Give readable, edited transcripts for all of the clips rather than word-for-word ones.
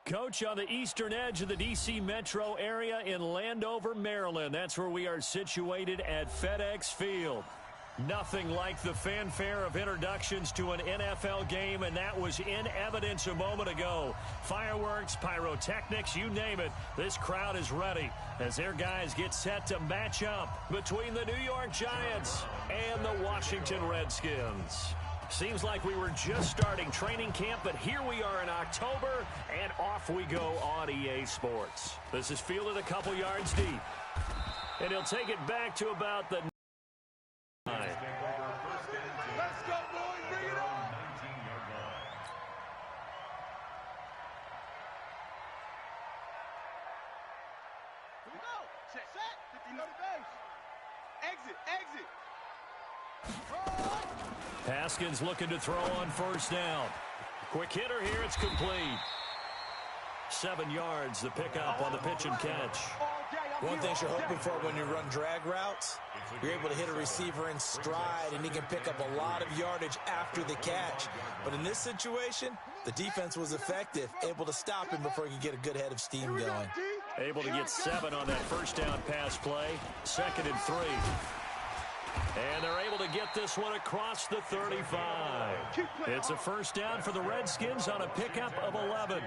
Coach, on the eastern edge of the D.C. metro area in Landover, Maryland. That's where we are situated at FedEx Field. Nothing like the fanfare of introductions to an NFL game, and that was in evidence a moment ago. Fireworks, pyrotechnics, you name it. This crowd is ready as their guys get set to match up between the New York Giants and the Washington Redskins. Seems like we were just starting training camp, but here we are in October, and off we go on EA Sports. This is fielded a couple yards deep, and he'll take it back to about the 9. Let's go, boys. Bring it on. Here we go. Set. 50 no base. Exit. Haskins looking to throw on first down. Quick hitter here. It's complete. 7 yards, the pickup on the pitch and catch. One thing you're hoping for when you run drag routes, you're able to hit a receiver in stride, and he can pick up a lot of yardage after the catch. But in this situation, the defense was effective, able to stop him before he could get a good head of steam going. Able to get 7 on that first down pass play. 2nd and 3. And they're able to get this one across the 35. It's a first down for the Redskins on a pickup of 11.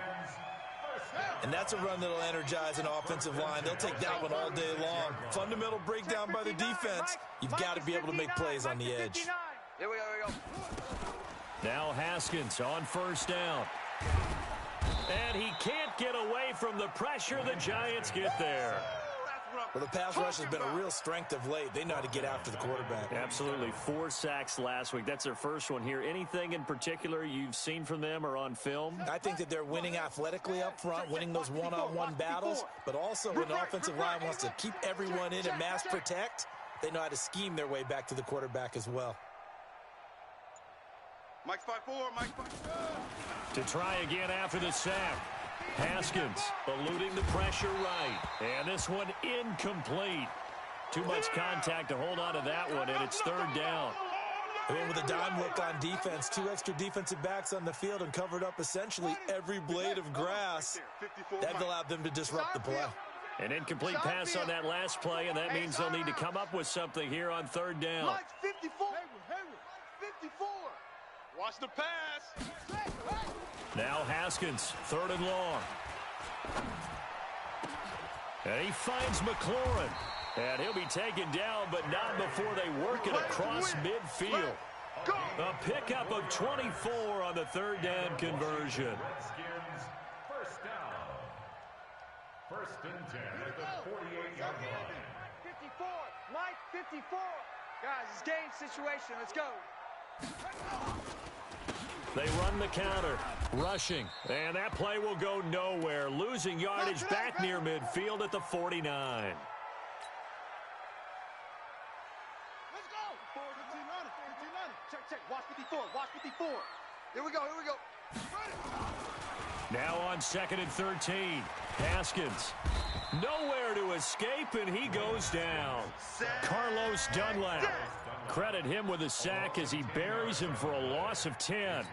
And that's a run that'll energize an offensive line. They'll take that one all day long. Fundamental breakdown by the defense. You've got to be able to make plays on the edge. Here we go. Now Haskins on first down. And he can't get away from the pressure. The Giants get there. Well, the pass rush has been a real strength of late. They know how to get after the quarterback. Absolutely. 4 sacks last week. That's their first one here. Anything in particular you've seen from them or on film? I think that they're winning athletically up front, winning those one-on-one battles, but also when the offensive line wants to keep everyone in and mass protect, they know how to scheme their way back to the quarterback as well. Mike's 5-4. To try again after the sack. Haskins eluding the pressure right. And this one incomplete. Too much contact to hold on to that one, and it's 3rd down. And with a dime look on defense, 2 extra defensive backs on the field and covered up essentially every blade of grass. That allowed them to disrupt the play. An incomplete pass on that last play, and that means they'll need to come up with something here on 3rd down. Mike's 54. 54. Watch the pass. Now Haskins, 3rd and long. And he finds McLaurin. And he'll be taken down, but not before they work it across midfield. A pickup of 24 on the 3rd down conversion. First down. 1st and 10 at the 48-yard line. 54. Mike, 54. Guys, it's game situation. Let's go. They run the counter, rushing, and that play will go nowhere, losing yardage back near midfield at the 49. Let's go. 15 Check. Watch 54. Here we go. Now on 2nd and 13, Haskins. Nowhere to escape, and he goes down. Carlos Dunlap. Credit him with a sack as he buries him for a loss of 10.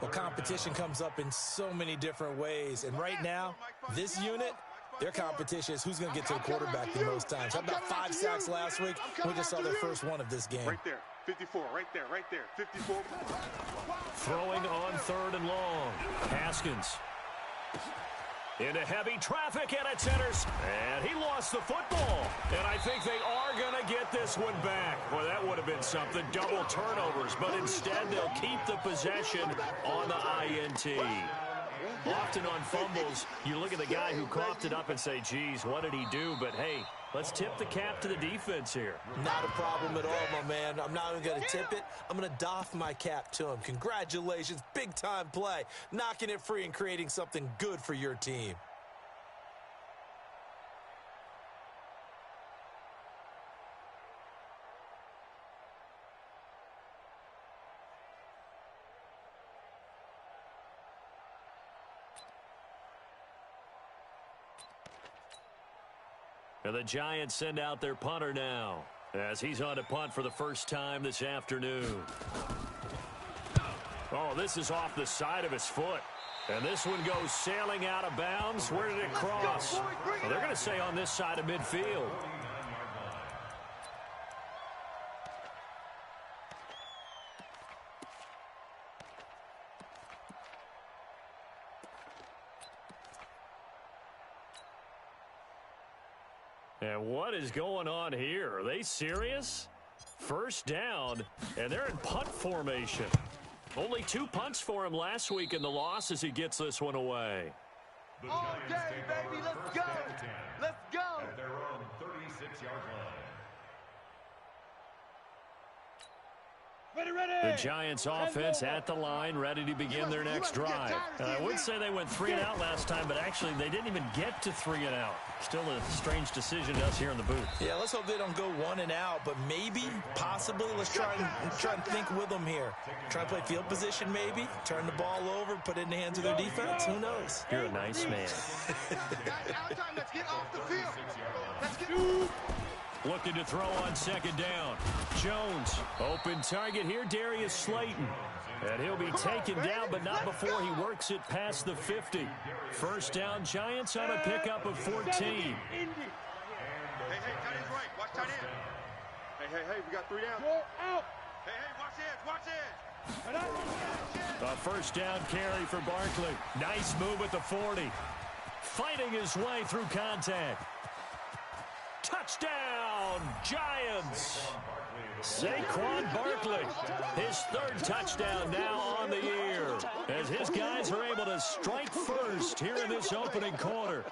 Well, competition comes up in so many different ways. And right now, this unit, their competition is who's going to get to the quarterback the most times. How about 5 sacks last week? We just saw their first one of this game. Right there. 54. Right there. 54. Throwing on 3rd and long. Haskins. Into heavy traffic, and it's intercepted. And he lost the football. And I think they are going to get this one back. Well, that would have been something. Double turnovers. But instead, they'll keep the possession on the INT. Often on fumbles, you look at the guy who coughed it up and say, geez, what did he do? But, hey, let's tip the cap to the defense here. Not a problem at all, my man. I'm not even going to tip it. I'm going to doff my cap to him. Congratulations. Big-time play. Knocking it free and creating something good for your team. And the Giants send out their punter now as he's on to punt for the first time this afternoon. Oh, this is off the side of his foot. And this one goes sailing out of bounds. Where did it cross? Well, they're going to say on this side of midfield. And what is going on here? Are they serious? First down, and they're in punt formation. Only 2 punts for him last week in the loss as he gets this one away. All day, baby. Let's go. Let's go. At their own 36-yard line. The Giants offense at the line, ready to begin their next drive. I would say they went 3 and out last time, but actually they didn't even get to 3 and out. Still a strange decision to us here in the booth. Yeah, let's hope they don't go 1 and out, but maybe, possibly, let's try and think with them here. Try and play field position maybe, turn the ball over, put it in the hands of their defense. Who knows? You're a nice man. Let's get off the field. Let's get... Looking to throw on second down. Jones, open target here, Darius Slayton. And he'll be taken down, but not before he works it past the 50. First down, Giants on a pickup of 14. Hey, tight end's right. Watch tight end. Hey, we got 3 down. Go out. Hey, watch edge. A first down carry for Barkley. Nice move at the 40. Fighting his way through contact. Touchdown, Giants. Saquon Barkley, his 3rd touchdown now on the year, as his guys are able to strike first here in this opening quarter.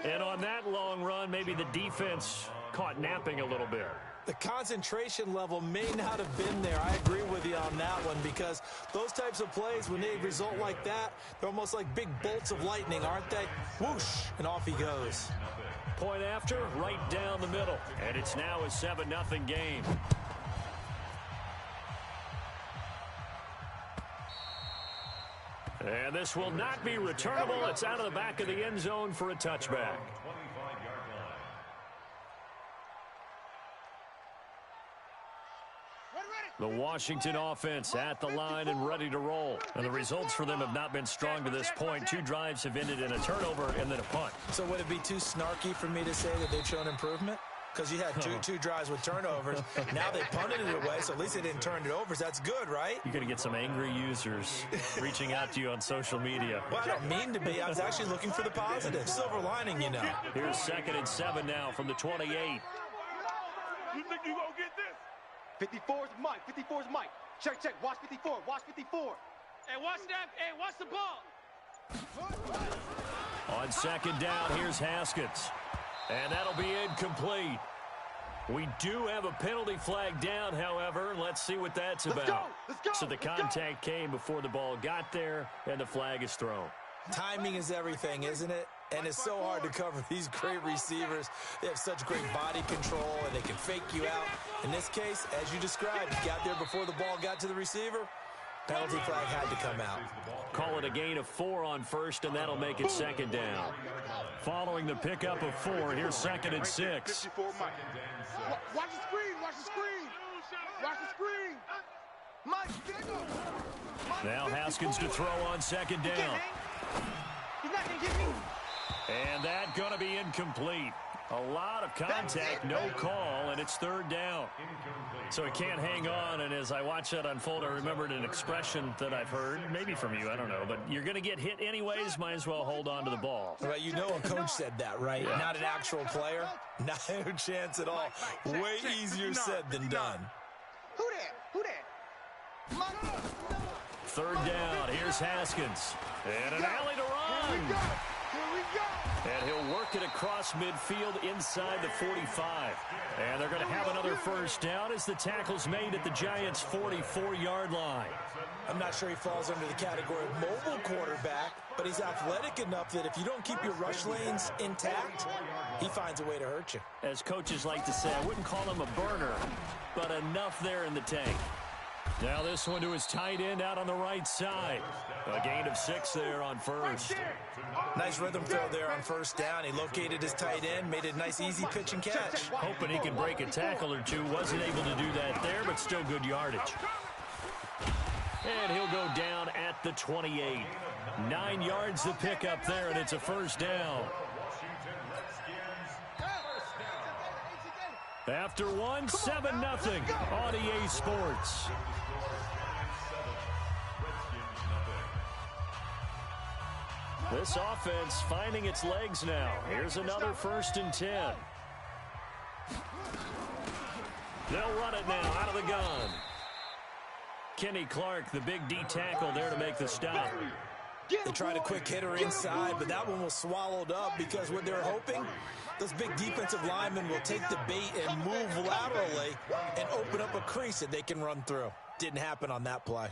And on that long run, maybe the defense caught napping a little bit. The concentration level may not have been there. I agree with you on that one, because those types of plays, when they result like that, they're almost like big bolts of lightning, aren't they? Whoosh, and off he goes. Point after, right down the middle. And it's now a 7-0 game. And this will not be returnable. It's out of the back of the end zone for a touchback. The Washington offense at the line and ready to roll. And the results for them have not been strong to this point. 2 drives have ended in a turnover and then a punt. So would it be too snarky for me to say that they've shown improvement? Because you had two drives with turnovers. Now they punted it away, so at least they didn't turn it over. So that's good, right? You're going to get some angry users reaching out to you on social media. Well, I don't mean to be. I was actually looking for the positive. Silver lining, you know. Here's 2nd and 7 now from the 28. You think you gonna get this? 54 is Mike. 54 is Mike. Check. Watch 54. Watch 54. Hey, watch that. Hey, watch the ball. On 2nd down, here's Haskins. And that'll be incomplete. We do have a penalty flag down, however. Let's see what that's about. Let's go. So the contact came before the ball got there, and the flag is thrown. Timing is everything, isn't it? And it's so hard to cover these great receivers. They have such great body control, and they can fake you out. In this case, as you described, you got there before the ball got to the receiver. Penalty flag had to come out. Call it a gain of 4 on first, and that'll make it 2nd down. Following the pickup of 4, here's 2nd and 6. Watch the screen. Watch the screen. Watch the screen. Mike, now Haskins to throw on 2nd down. He's not going to get me. And that going to be incomplete. A lot of contact, no call, and it's 3rd down. So it can't hang on, and as I watch that unfold, I remembered an expression that I've heard, maybe from you, I don't know, but you're going to get hit anyways, might as well hold on to the ball. Well, you know a coach said that, right? Yeah. Not an actual player? No chance at all. Way easier said than done. Who that? 3rd down, here's Haskins. And an alley to run. Here we go. And he'll work it across midfield inside the 45. And they're going to have another first down as the tackle's made at the Giants' 44-yard line. I'm not sure he falls under the category of mobile quarterback, but he's athletic enough that if you don't keep your rush lanes intact, he finds a way to hurt you. As coaches like to say, I wouldn't call him a burner, but enough there in the tank. Now this one to his tight end out on the right side. A gain of 6 there on first. Nice rhythm throw there on first down. He located his tight end, made a nice easy pitch and catch. Hoping he could break a tackle or two. Wasn't able to do that there, but still good yardage. And he'll go down at the 28. 9 yards to pick up there, and it's a first down. After one, 7-0 on EA Sports. This offense finding its legs now. Here's another 1st and 10. They'll run it now out of the gun. Kenny Clark, the big D tackle there to make the stop. They tried a quick hitter inside, but that one was swallowed up because what they're hoping, those big defensive linemen will take the bait and move laterally and open up a crease that they can run through. Didn't happen on that play.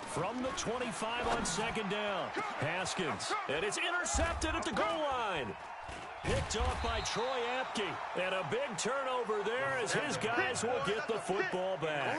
From the 25 on 2nd down, Haskins, and it's intercepted at the goal line. Picked off by Troy Apke, and a big turnover there as his guys will get the football back.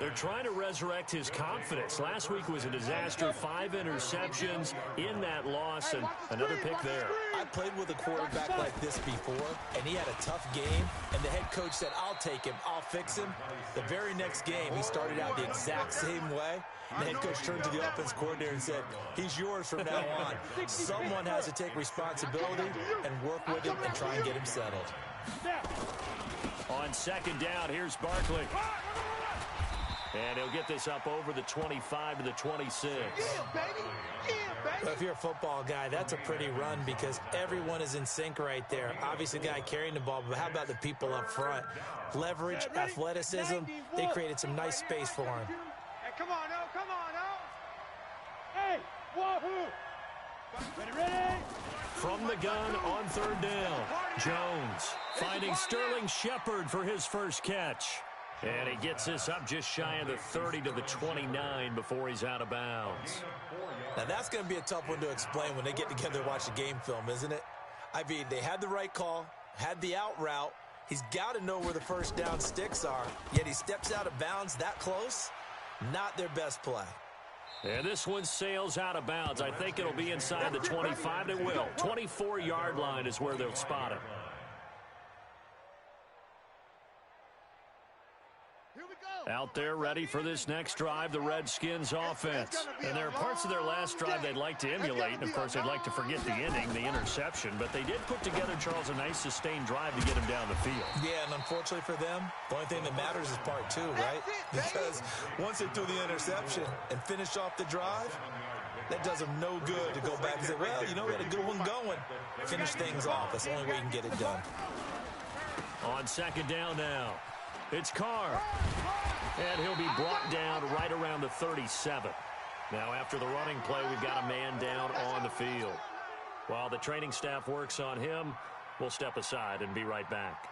They're trying to resurrect his confidence. Last week was a disaster, 5 interceptions in that loss, and another pick there. I played with a quarterback like this before, and he had a tough game, and the head coach said, I'll take him, I'll fix him. The very next game, he started out the exact same way. The head coach turned to the offense coordinator and said, he's yours from now on. Someone has to take responsibility and work with him and try and get him settled. On 2nd down, here's Barkley. And he'll get this up over the 25 to the 26. Well, if you're a football guy, that's a pretty run because everyone is in sync right there. Obviously, the guy carrying the ball, but how about the people up front? Leverage, athleticism, they created some nice space for him. Come on, now, come on, now. Hey, wahoo! Ready? From the gun on 3rd down, Jones finding Sterling Shepard for his first catch. And he gets this up just shy of the 30 to the 29 before he's out of bounds. Now, that's going to be a tough one to explain when they get together and watch the game film, isn't it? I mean, they had the right call, had the out route. He's got to know where the first down sticks are, yet he steps out of bounds that close. Not their best play. And this one sails out of bounds. I think it'll be inside the 25. It will. 24-yard line is where they'll spot it. Out there ready for this next drive, the Redskins offense. And there are parts of their last drive they'd like to emulate. And, of course, they'd like to forget the inning, the interception. But they did put together, Charles, a nice sustained drive to get him down the field. Yeah, and unfortunately for them, the only thing that matters is part 2, right? Because once they threw the interception and finished off the drive, that does them no good to go back and say, well, you know, we had a good one going. Finish things off. That's the only way you can get it done. On 2nd down now, it's Carr. And he'll be brought down right around the 37. Now, after the running play, we've got a man down on the field. While the training staff works on him, we'll step aside and be right back.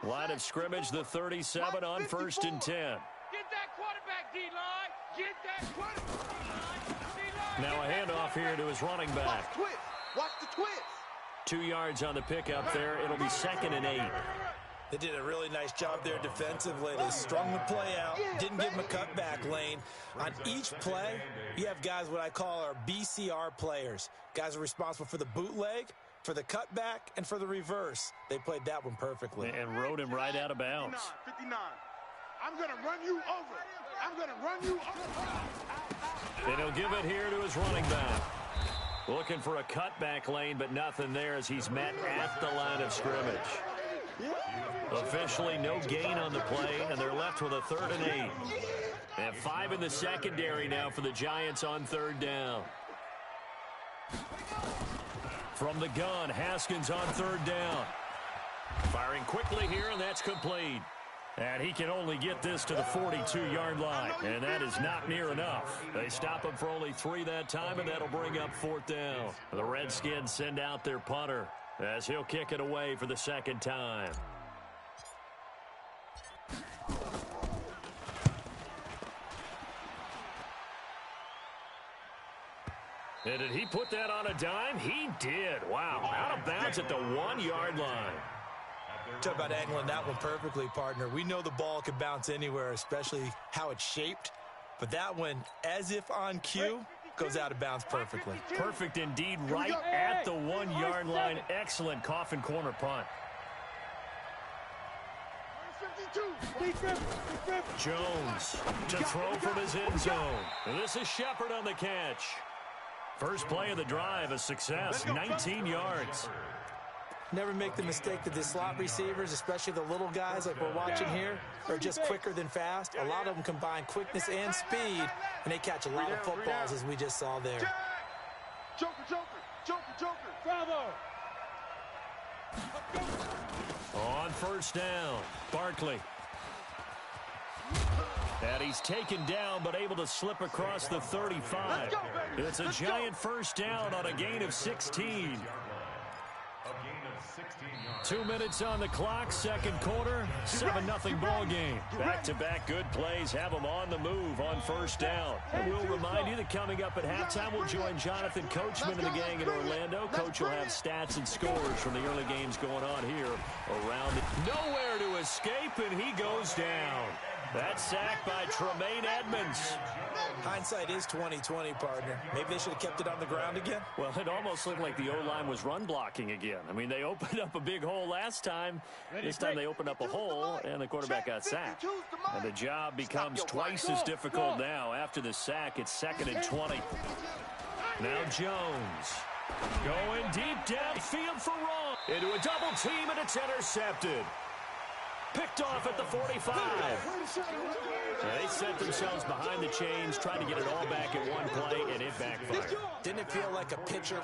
Line of scrimmage, the 37 on 1st and 10. Get that quarterback, D-line. Get that quarterback. Now a handoff here to his running back. Watch the twist. 2 yards on the pickup there. It'll be 2nd and 8. They did a really nice job there defensively. They strung the play out, didn't give him a cutback lane. On each play, you have guys what I call our BCR players. Guys are responsible for the bootleg, for the cutback, and for the reverse. They played that one perfectly. And rode him right out of bounds. 59. I'm going to run you over. I'm going to run you over. And he'll give it here to his running back. Looking for a cutback lane, but nothing there as he's met at the line of scrimmage. Officially no gain on the play, and they're left with a 3rd and 8. And 5 in the secondary now for the Giants on 3rd down. From the gun, Haskins on 3rd down. Firing quickly here, and that's complete. And he can only get this to the 42-yard line, and that is not near enough. They stop him for only 3 that time, and that'll bring up 4th down. The Redskins send out their punter as he'll kick it away for the 2nd time. And did he put that on a dime? He did. Wow. Out of bounds at the 1-yard line. Talk about angling that one perfectly, partner. We know the ball can bounce anywhere, especially how it's shaped. But that one, as if on cue, goes out of bounds perfectly. Perfect indeed, right at the 1-yard line. Excellent coffin corner punt. Jones to throw from his end zone. And this is Shepard on the catch. First play of the drive, a success, 19 yards. Never make the mistake that the slot receivers, especially the little guys like we're watching here, are just quicker than fast. A lot of them combine quickness and speed, and they catch a lot of footballs, as we just saw there. Joker. Bravo. On first down, Barkley. And he's taken down, but able to slip across the 35. It's a giant first down on a gain of 16. 2 minutes on the clock, second quarter, 7-0 ball game. Back-to-back good plays have them on the move on first down. And we'll remind you that coming up at halftime, we'll join Jonathan Coachman and the gang in Orlando. Coach will have stats and scores from the early games going on here around. Nowhere to escape, and he goes down. That sack by Tremaine Edmonds. Hindsight is 20/20, partner. Maybe they should have kept it on the ground again. Well, it almost looked like the O-line was run blocking again. I mean, they opened up a big hole last time. This time they opened up a hole, and the quarterback got sacked. And the job becomes twice as difficult now. After the sack, it's 2nd and 20. Now Jones going deep downfield for Ross. Into a double team, and it's intercepted. Picked off at the 45. They set themselves behind the chains, trying to get it all back in one play, and it backfired. Didn't it feel like a pitcher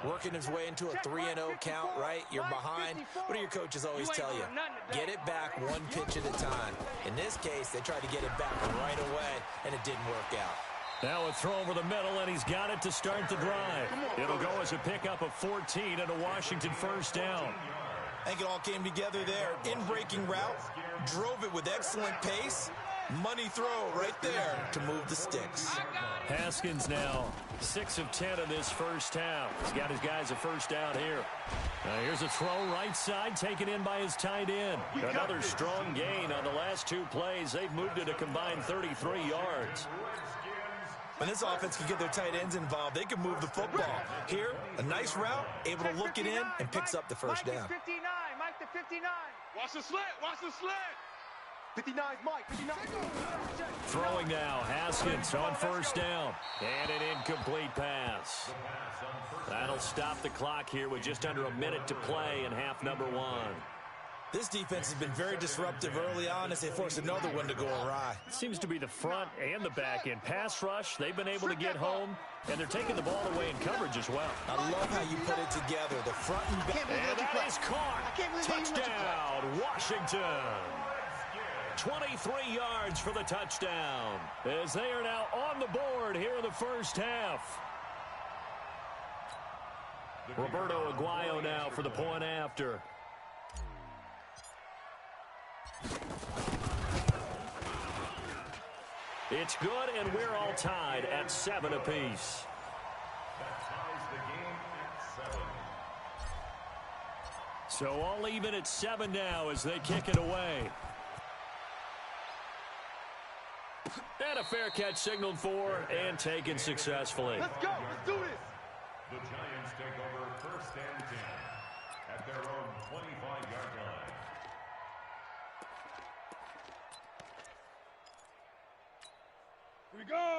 working his way into a 3-0 count, right? You're behind. What do your coaches always tell you? Get it back one pitch at a time. In this case, they tried to get it back right away, and it didn't work out. Now a throw over the middle, and he's got it to start the drive. It'll go as a pickup of 14 and a Washington first down. I think it all came together there. In-breaking route, drove it with excellent pace. Money throw right there to move the sticks. Haskins now 6 of 10 in this first half. He's got his guys a first down here. Here's a throw right side, taken in by his tight end. Another strong gain on the last 2 plays. They've moved it a combined 33 yards. When this offense can get their tight ends involved, they can move the football. Here, a nice route, able to look it in, and picks up the first down. Mike to 59. Watch the slant. 59, Mike. 59. Throwing now, Haskins on first down. And an incomplete pass. That'll stop the clock here with just under a minute to play in half number 1. This defense has been very disruptive early on as they force another one to go awry. Seems to be the front and the back end. Pass rush, they've been able to get home, and they're taking the ball away in coverage as well. I love how you put it together, the front and back. And that is caught. Touchdown, Washington. 23 yards for the touchdown, as they are now on the board here in the first half. Roberto Aguayo now for the point after. It's good, and we're all tied at 7 apiece. That ties the game at 7. So all even at 7 now as they kick it away. And a fair catch signaled for and taken successfully. Let's go. Let's do this. The Giants take over 1st and 10 at their own 25-yard line.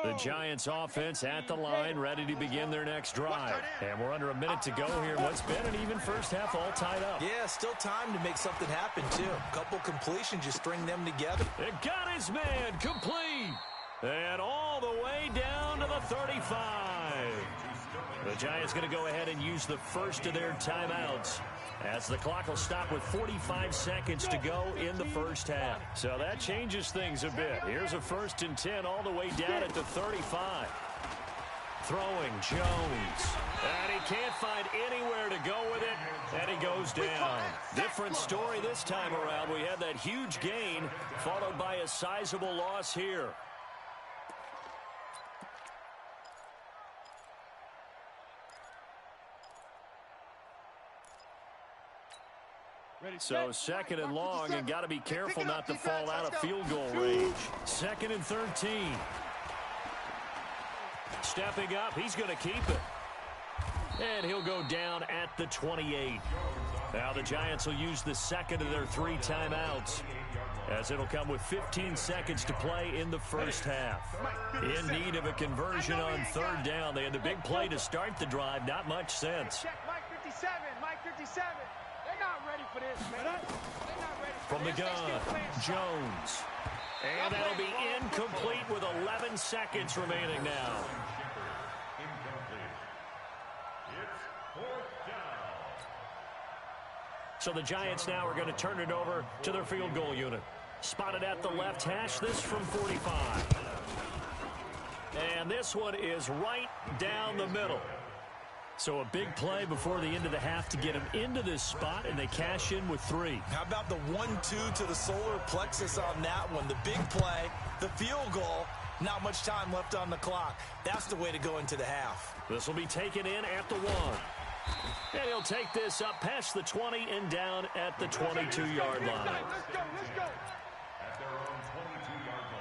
The Giants offense at the line, ready to begin their next drive. And we're under a minute to go here. What's been an even first half, all tied up. Yeah, still time to make something happen, too. A couple completions, you string them together. It got his man complete. And all the way down to the 35. The Giants going to go ahead and use the first of their timeouts, as the clock will stop with 45 seconds to go in the first half. So that changes things a bit. Here's a 1st and 10 all the way down at the 35. Throwing Jones. And he can't find anywhere to go with it, and he goes down. Different story this time around. We had that huge gain followed by a sizable loss here. So 2nd and long, and got to be careful not to fall out of field goal range. 2nd and 13. Stepping up, he's going to keep it. And he'll go down at the 28. Now the Giants will use the 2nd of their 3 timeouts. as it'll come with 15 seconds to play in the first half. In need of a conversion on third down. They had the big play to start the drive. Not much sense. Mike 57, Mike 57. They're not ready for this, man. They're not ready for From the gun, Jones. And that'll be incomplete with 11 seconds remaining now. So the Giants now are going to turn it over to their field goal unit. Spotted at the left hash, this from 45. And this one is right down the middle. So a big play before the end of the half to get them into this spot, and they cash in with 3. How about the 1-2 to the solar plexus on that one? The big play, the field goal, not much time left on the clock. That's the way to go into the half. This will be taken in at the 1. And he'll take this up past the 20 and down at the 22-yard line. Let's go, let's go. At their own 22-yard line.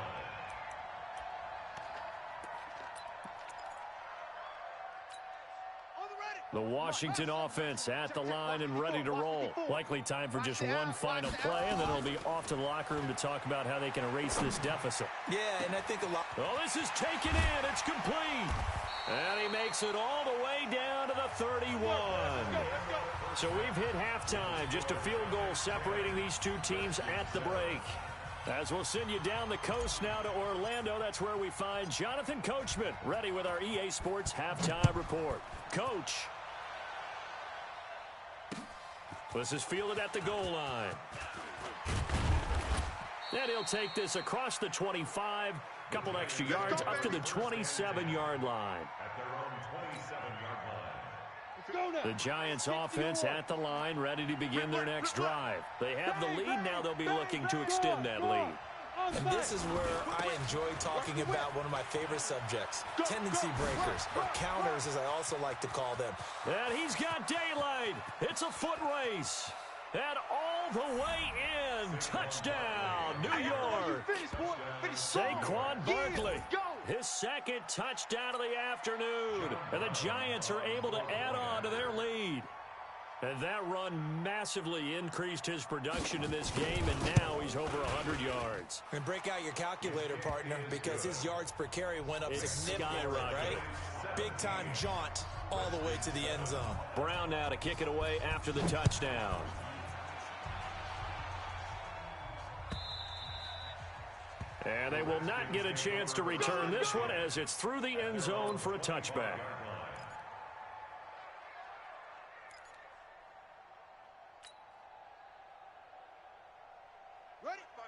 The Washington offense at the line and ready to roll. Likely time for just one final play, and then it'll be off to the locker room to talk about how they can erase this deficit. Yeah, and I think a lot. Oh, this is taken in. It's complete. And he makes it all the way down to the 31. So we've hit halftime. Just a field goal separating these two teams at the break. As we'll send you down the coast now to Orlando, that's where we find Jonathan Coachman, ready with our EA Sports Halftime Report. Coach. This is fielded at the goal line. And he'll take this across the 25, couple extra yards up to the 27-yard line. At their own 27-yard line. The Giants offense at the line, ready to begin their next drive. They have the lead. Now they'll be looking to extend that lead. And this is where I enjoy talking about one of my favorite subjects, tendency breakers, or counters as I also like to call them. And he's got daylight. It's a foot race. And all the way in. Touchdown, New York. Saquon Barkley. His second touchdown of the afternoon. And the Giants are able to add on to their lead. And that run massively increased his production in this game, and now he's over 100 yards. And break out your calculator, partner, because his yards per carry went up significantly, right? Big-time jaunt all the way to the end zone. Brown now to kick it away after the touchdown. And they will not get a chance to return this one as it's through the end zone for a touchback.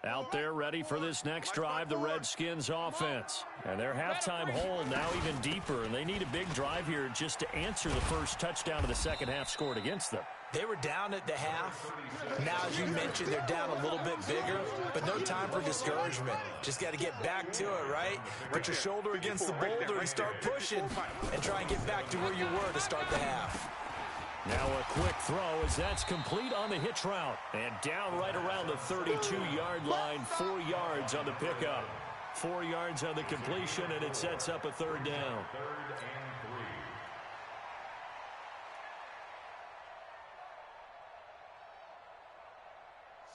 Out there ready for this next drive, the Redskins offense. And their halftime hole now even deeper, and they need a big drive here just to answer the first touchdown of the second half scored against them. They were down at the half. Now, as you mentioned, they're down a little bit bigger, but no time for discouragement. Just got to get back to it, right? Put your shoulder against the boulder and start pushing and try and get back to where you were to start the half. Now a quick throw as that's complete on the hitch route. And down right around the 32-yard line, 4 yards on the pickup. 4 yards on the completion, and it sets up a third down.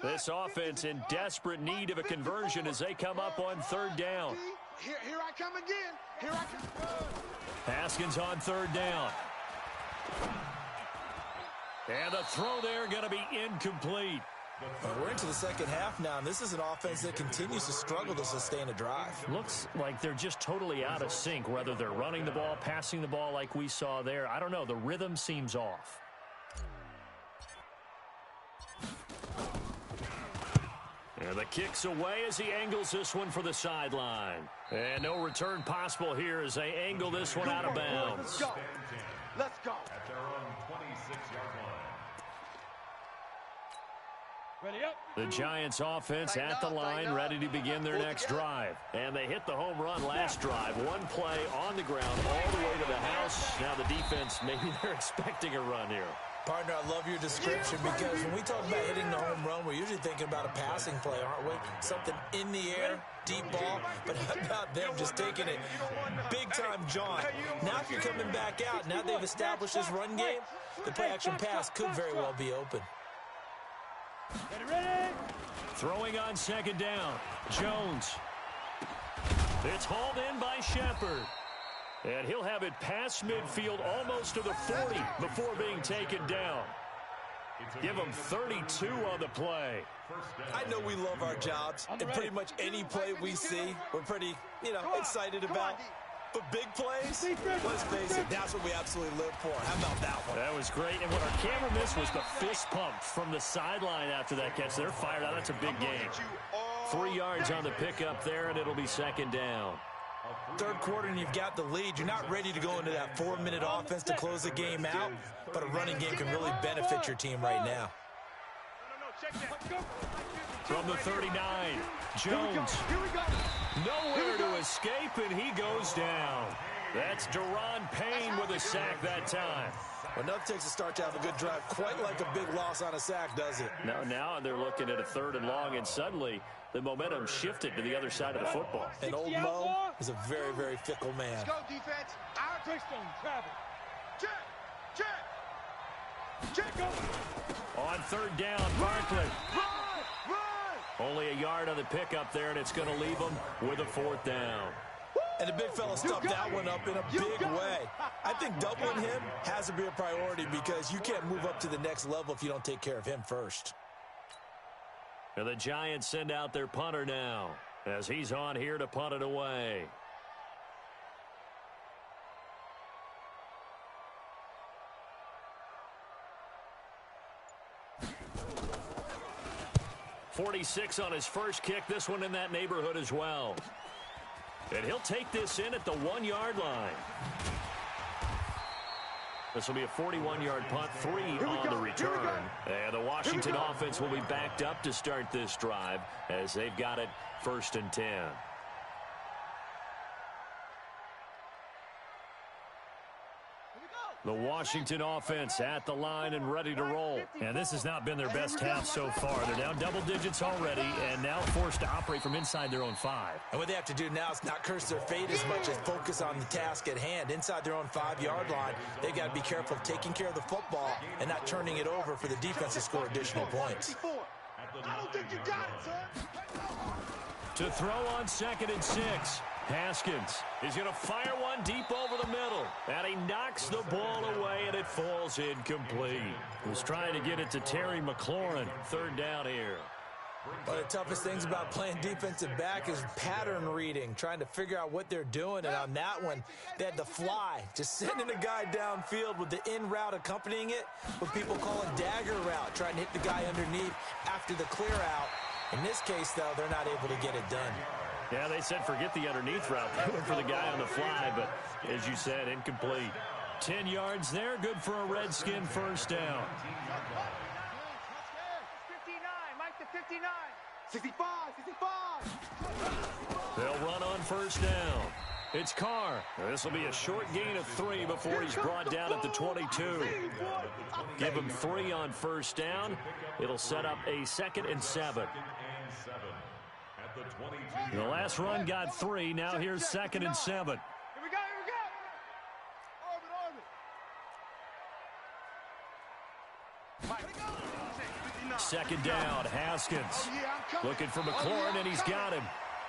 This offense in desperate need of a conversion as they come up on third down. Here I come again. Here I come. Haskins on third down. And the throw there going to be incomplete. We're into the second half now, and this is an offense that continues to struggle to sustain a drive. Looks like they're just totally out of sync, whether they're running the ball, passing the ball like we saw there. I don't know. The rhythm seems off. And the kick's away as he angles this one for the sideline. And no return possible here as they angle this one out of bounds. Let's go. At their own 26-yard line. Ready up. The Giants offense at the line, ready to begin their next drive. And they hit the home run last drive. One play on the ground all the way to the house. Now the defense, maybe they're expecting a run here. Partner, I love your description because when we talk about hitting the home run, we're usually thinking about a passing play, aren't we? Something in the air, deep ball, but how about them just taking it big-time jaunt? Now if you're coming back out, now they've established this run game, the play-action pass could very well be open. Ready? Throwing on second down. Jones. It's hauled in by Shepard. And he'll have it past midfield almost to the 40 before being taken down. Give him 32 on the play. I know we love our jobs, and pretty much any play we see, we're pretty, excited about. But big plays, let's face it, that's what we absolutely live for. How about that one? That was great. And what our camera missed was the fist pump from the sideline after that catch. They're fired out. That's a big game. 3 yards on the pickup there, and it'll be second down. Third quarter, and you've got the lead. You're not ready to go into that 4-minute offense to close the game out, but a running game can really benefit your team right now. From the 39, Jones. Nowhere to escape, and he goes down. That's Deron Payne with a sack that time. Well, nothing takes a start to have a good drive, quite like a big loss on a sack, does it? No, now they're looking at a 3rd and long, and suddenly the momentum shifted to the other side of the football. And old Mo is a very, very fickle man. Let's go, defense. Our touchdown, travel. Check. On 3rd down, Barkley. Run! Only a yard on the pickup there, and it's going to leave them with a 4th down. And the big fella stuffed that one up in a big way. I think doubling him has to be a priority because you can't move up to the next level if you don't take care of him first. And the Giants send out their punter now as he's on here to punt it away. .46 on his first kick. This one in that neighborhood as well. And he'll take this in at the 1-yard line. This will be a 41-yard punt, 3 on the return. And the Washington offense will be backed up to start this drive as they've got it 1st and 10. The Washington offense at the line and ready to roll. And this has not been their best half so far. They're down double digits already and now forced to operate from inside their own 5. And what they have to do now is not curse their fate as much as focus on the task at hand. Inside their own 5-yard line, they've got to be careful of taking care of the football and not turning it over for the defense to score additional points. I don't think you got it, son. To throw on 2nd and 6. Haskins is going to fire one deep over the middle. And he knocks the ball away, and it falls incomplete. He was trying to get it to Terry McLaurin. 3rd down here. One of the toughest things about playing defensive back is pattern reading, trying to figure out what they're doing. And on that one, they had the fly, just sending a guy downfield with the in route accompanying it, what people call a dagger route, trying to hit the guy underneath after the clear out. In this case, though, they're not able to get it done. Yeah, they said forget the underneath route. They went for the guy on the fly, but as you said, incomplete. 10 yards there, good for a Redskin 1st down. 59, Mike to 59. 65. They'll run on 1st down. It's Carr. This will be a short gain of 3 before he's brought down at the 22. Give him 3 on 1st down. It'll set up a 2nd and 7. The last run got 3. Now here's 2nd and 7. Here we go. Orbit. 2nd down, Haskins. Looking for McLaurin, and he's got him.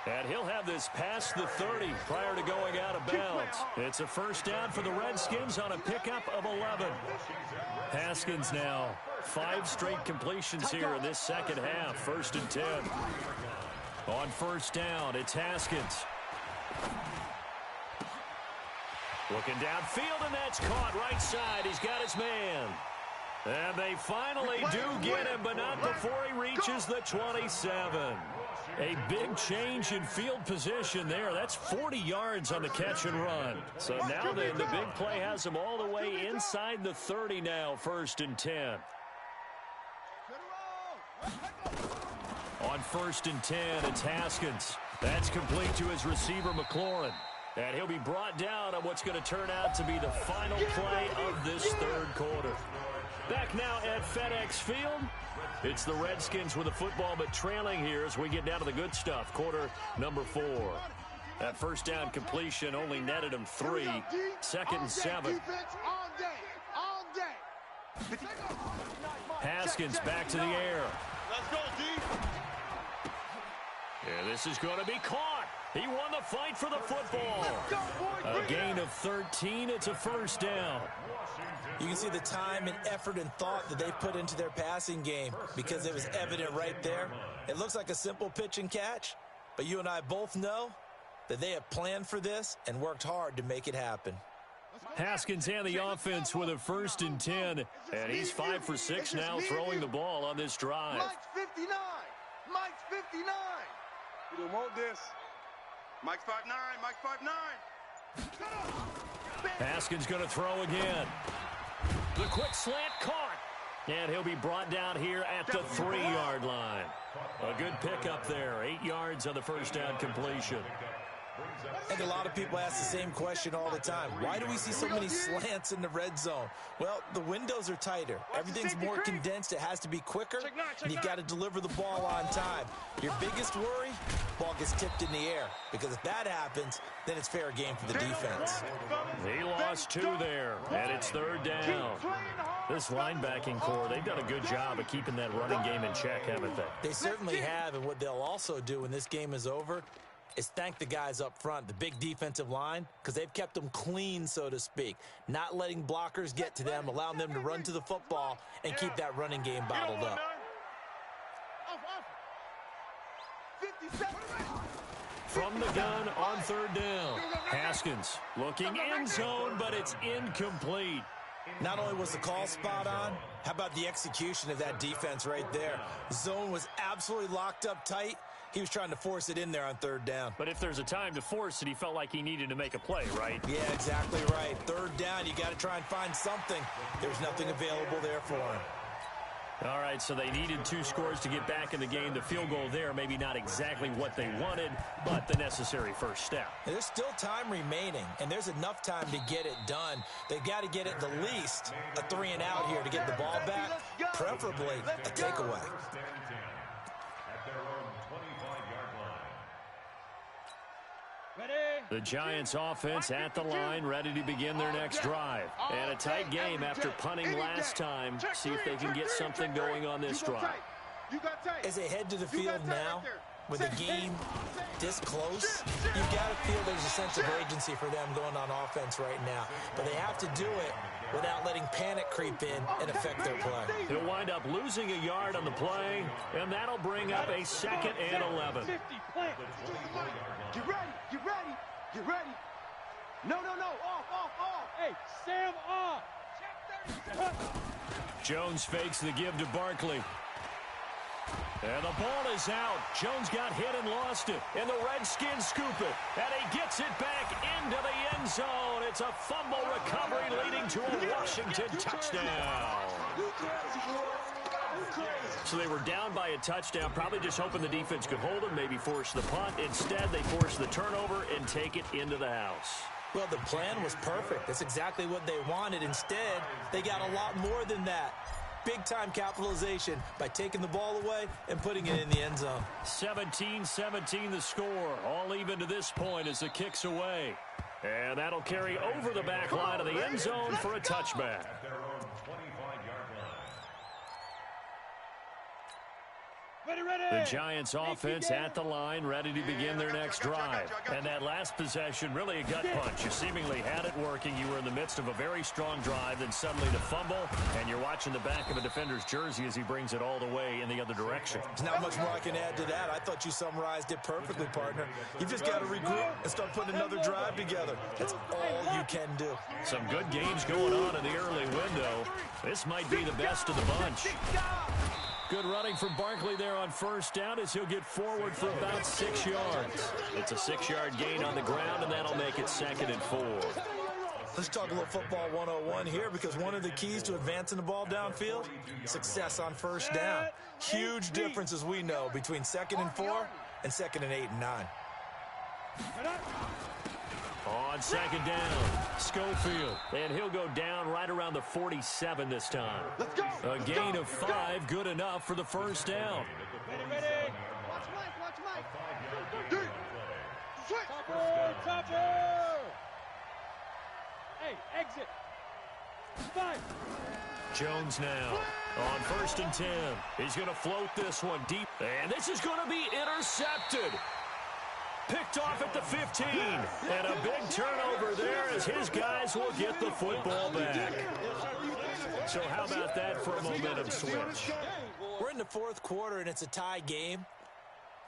And he'll have this past the 30 prior to going out of bounds. It's a 1st down for the Redskins on a pickup of 11. Haskins now 5 straight completions here in this second half. 1st and 10. On 1st down, it's Haskins. Looking downfield, and that's caught right side. He's got his man. And they finally do get him, but not before he reaches the 27. A big change in field position there. That's 40 yards on the catch and run. So now the big play has him all the way inside the 30 now, 1st and 10. On 1st and 10, it's Haskins. That's complete to his receiver, McLaurin. And he'll be brought down on what's going to turn out to be the final play of this 3rd quarter. Back now at FedEx Field. It's the Redskins with the football, but trailing here as we get down to the good stuff. Quarter number 4. That 1st down completion only netted him 3. 2nd and 7. Haskins back to the air. go, D. Yeah, this is going to be caught. He won the fight for the football. A gain of 13. It's a first down. You can see the time and effort and thought that they put into their passing game because it was evident right there. It looks like a simple pitch and catch, but you and I both know that they have planned for this and worked hard to make it happen. Haskins and the offense with a 1st and 10, and he's 5 for 6 now throwing the ball on this drive. Mike's 59. Mike's 59. You don't want this. Mike's 5'9". Mike's 5'9". Haskins going to throw again. The quick slant caught. And he'll be brought down here at the 3-yard line. A good pickup there. 8 yards on the first down completion. I think a lot of people ask the same question all the time. Why do we see so many slants in the red zone? Well, the windows are tighter. Everything's more condensed. It has to be quicker, and you've got to deliver the ball on time. Your biggest worry, ball gets tipped in the air, because if that happens, then it's fair game for the defense. He lost 2 there, and it's 3rd down. This linebacking core, they've done a good job of keeping that running game in check, haven't they? They certainly have, and what they'll also do when this game is over is thank the guys up front, the big defensive line, because they've kept them clean, so to speak, not letting blockers get to them, allowing them to run to the football and keep that running game bottled up. From the gun on 3rd down. Haskins looking end zone, but it's incomplete. Not only was the call spot on, how about the execution of that defense right there? Zone was absolutely locked up tight. He was trying to force it in there on 3rd down. But if there's a time to force it, he felt like he needed to make a play, right? Yeah, exactly right. 3rd down, you got to try and find something. There's nothing available there for him. All right, so they needed 2 scores to get back in the game. The field goal there, maybe not exactly what they wanted, but the necessary first step. And there's still time remaining, and there's enough time to get it done. They've got to get at the least a 3 and out here to get the ball back, preferably a takeaway. The Giants offense at the line, ready to begin their next drive. And a tight game after punting last time. See if they can get something going on this drive. As they head to the field now, with the game this close, you've got to feel there's a sense of urgency for them going on offense right now. But they have to do it without letting panic creep in and affect their play. He'll wind up losing a yard on the play, and that'll bring up a 2nd and 11. Get ready, get ready, get ready. No, off. Hey, Sam, off. Jones fakes the give to Barkley. And the ball is out. Jones got hit and lost it. And the Redskins scoop it. And he gets it back into the end zone. It's a fumble recovery leading to a Washington touchdown. So they were down by a touchdown, probably just hoping the defense could hold them, maybe force the punt. Instead, they force the turnover and take it into the house. Well, the plan was perfect. That's exactly what they wanted. Instead, they got a lot more than that. Big-time capitalization by taking the ball away and putting it in the end zone. 17-17 the score. All even to this point as the kick's away. And that'll carry over the back line of the end zone for a touchback. The Giants offense at the line, ready to begin their next drive. And that last possession, really a gut punch. You seemingly had it working. You were in the midst of a very strong drive, then suddenly the fumble, and you're watching the back of a defender's jersey as he brings it all the way in the other direction. There's not much more I can add to that. I thought you summarized it perfectly, partner. You've just got to regroup and start putting another drive together. That's all you can do. Some good games going on in the early window. This might be the best of the bunch. Good running from Barkley there on first down as he'll get forward for about 6 yards. It's a 6-yard gain on the ground, and that'll make it 2nd and 4. Let's talk a little football 101 here, because one of the keys to advancing the ball downfield, success on first down. Huge difference, as we know, between 2nd and 4 and 2nd and 8 and 9. On 2nd down, Schofield, and he'll go down right around the 47 this time. A gain of 5, good enough for the first down. Ready. Watch Mike. Topper. Hey, exit. 5. Jones now On 1st and 10, he's going to float this one deep. And this is going to be intercepted. Picked off at the 15. And a big turnover there as his guys will get the football back. So how about that for a momentum switch? We're in the fourth quarter, and it's a tie game.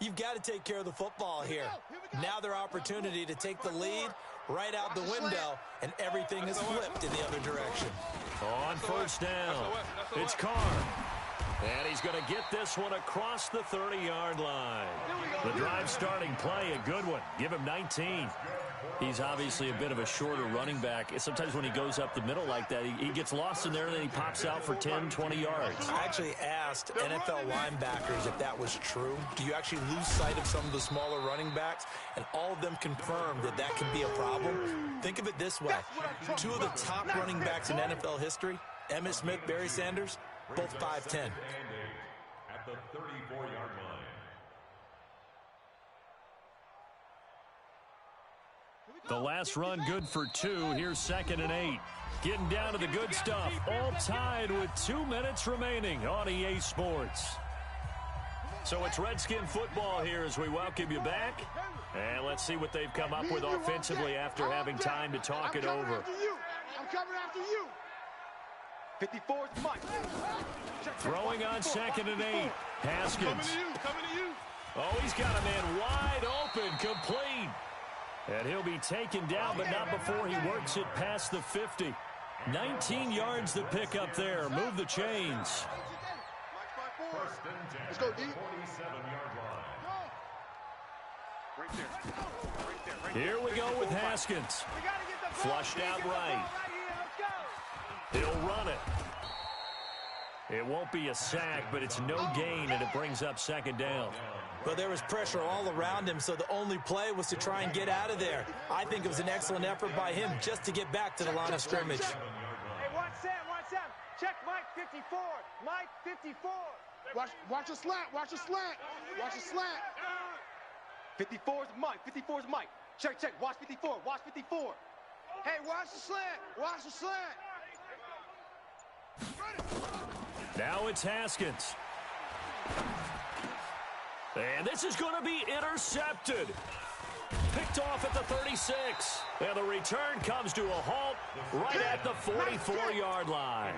You've got to take care of the football here. Now their opportunity to take the lead right out the window, and everything is flipped in the other direction. On 1st down, it's Carr. And he's going to get this one across the 30-yard line. The drive starting play, a good one. Give him 19. He's obviously a bit of a shorter running back. Sometimes when he goes up the middle like that, he gets lost in there, and then he pops out for 10, 20 yards. I actually asked NFL linebackers if that was true. Do you actually lose sight of some of the smaller running backs? And all of them confirmed that that can be a problem. Think of it this way. Two of the top running backs in NFL history, Emmitt Smith, Barry Sanders, both 5'10". At the 34-yard line. The last run good for 2. Here's 2nd and 8. Getting down to the good stuff. All tied with 2 minutes remaining on EA Sports. So it's Redskin football here as we welcome you back. And let's see what they've come up with offensively after having time to talk it over. I'm coming after you. 54's Mike. Throwing on 2nd and 8. Haskins. Coming to you. Oh, he's got a man wide open, complete. And he'll be taken down, but not before he works it past the 50. 19 yards to pick up there. Move the chains. Let's go, D. 47-yard line. Right there. Here we go with Haskins. Flushed out right. He'll run it. It won't be a sack, but it's no gain, and it brings up 2nd down. But there was pressure all around him, so the only play was to try and get out of there. I think it was an excellent effort by him just to get back to the line of scrimmage. Hey, watch Sam. Check Mike 54. Mike 54. Watch a slant. Watch a slant. 54's Mike. Check. Watch 54. Hey, watch the slant. Now it's Haskins. And this is going to be intercepted. Picked off at the 36. And the return comes to a halt right at the 44-yard line.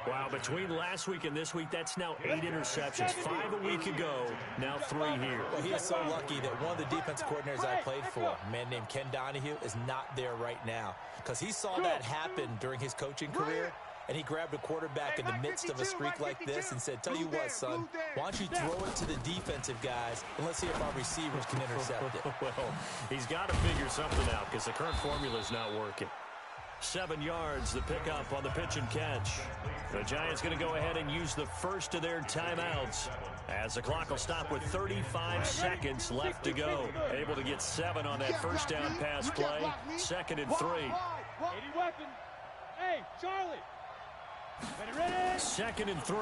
Wow, between last week and this week, that's now 8 interceptions. 5 a week ago, now 3 here. Well, he is so lucky that one of the defensive coordinators I played for, a man named Ken Donahue, is not there right now. Because he saw that happen during his coaching career, and he grabbed a quarterback in the midst of a streak like this and said, tell you what, son, why don't you throw it to the defensive guys, and let's see if our receivers can intercept it. Well, he's got to figure something out because the current formula is not working. 7 yards, the pickup on the pitch and catch. The Giants going to go ahead and use the first of their timeouts as the clock will stop with 35 seconds left to go. Able to get 7 on that first down pass play. 2nd and 3. 80 weapon. Hey, Charlie. Ready? 2nd and 3.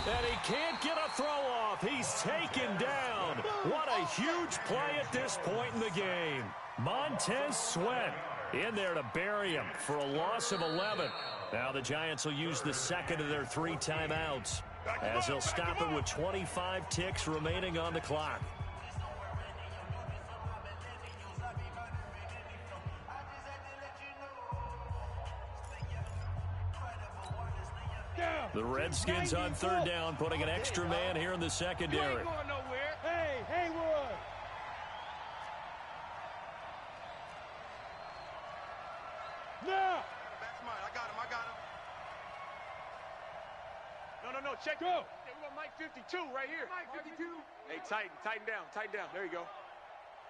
And he can't get a throw off. He's taken down. What a huge play at this point in the game. Montez Sweat in there to bury him for a loss of 11. Now the Giants will use the second of their 3 timeouts as they'll stop it with 25 ticks remaining on the clock. The Redskins on 3rd down, putting an extra man here in the secondary. Hey, Haywood. Now. That's mine. I got him. No. Check. Go. Hey, we got Mike 52 right here. Mike 52. Hey, tighten down. There you go.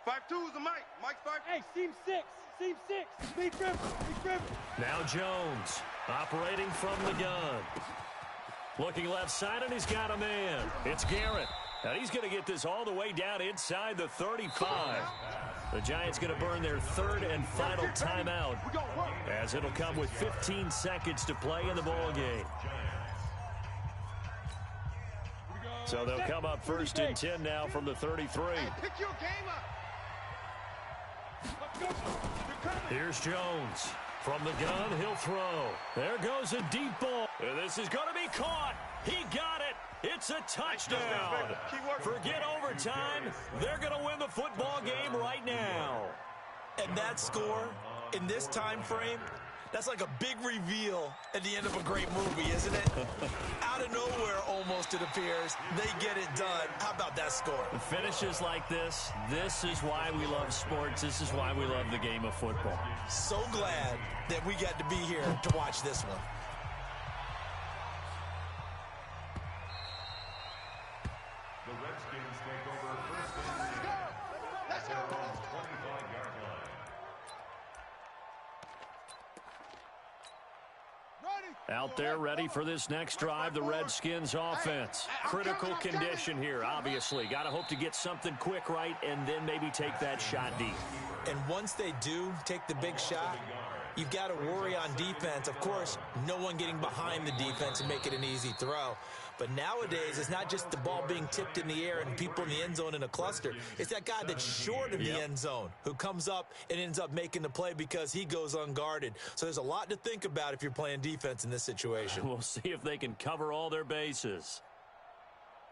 5'2" is the Mike. Mike's 5'2". Hey, seam 6. Speed grip. Now Jones operating from the gun. Looking left side, and he's got a man. It's Garrett. Now he's going to get this all the way down inside the 35. The Giants going to burn their 3rd and final timeout as it'll come with 15 seconds to play in the ball game. So they'll come up 1st and 10 now from the 33. Pick your game up. Here's Jones. From the gun, he'll throw. There goes a deep ball. And this is going to be caught. He got it. It's a touchdown. Forget overtime. They're going to win the football game right now. And that score in this time frame, that's like a big reveal at the end of a great movie, isn't it? Out of nowhere, almost, it appears, they get it done. How about that score? Finishes like this is why we love sports. This is why we love the game of football. So glad that we got to be here to watch this one. The Redskins take over first and 10. Let's go. 25-yard line. Out there ready for this next drive, the Redskins offense. Critical condition here, obviously. Got to hope to get something quick right and then maybe take that shot deep. And once they do take the big shot, you've got to worry on defense. Of course, no one getting behind the defense and make it an easy throw. But nowadays, it's not just the ball being tipped in the air and people in the end zone in a cluster. It's that guy that's short of the end zone who comes up and ends up making the play because he goes unguarded. So there's a lot to think about if you're playing defense in this situation. We'll see if they can cover all their bases.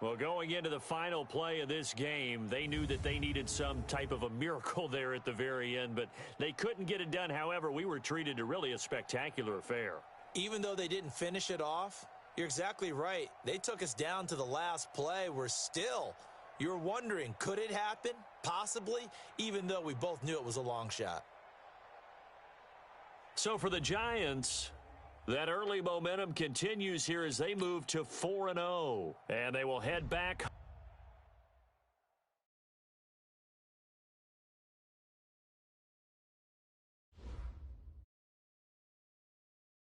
Well, going into the final play of this game, they knew that they needed some type of a miracle there at the very end, but they couldn't get it done. However, we were treated to really a spectacular affair. Even though they didn't finish it off, you're exactly right. They took us down to the last play. You're wondering, could it happen? Possibly, even though we both knew it was a long shot. So for the Giants, that early momentum continues here as they move to 4-0. And they will head back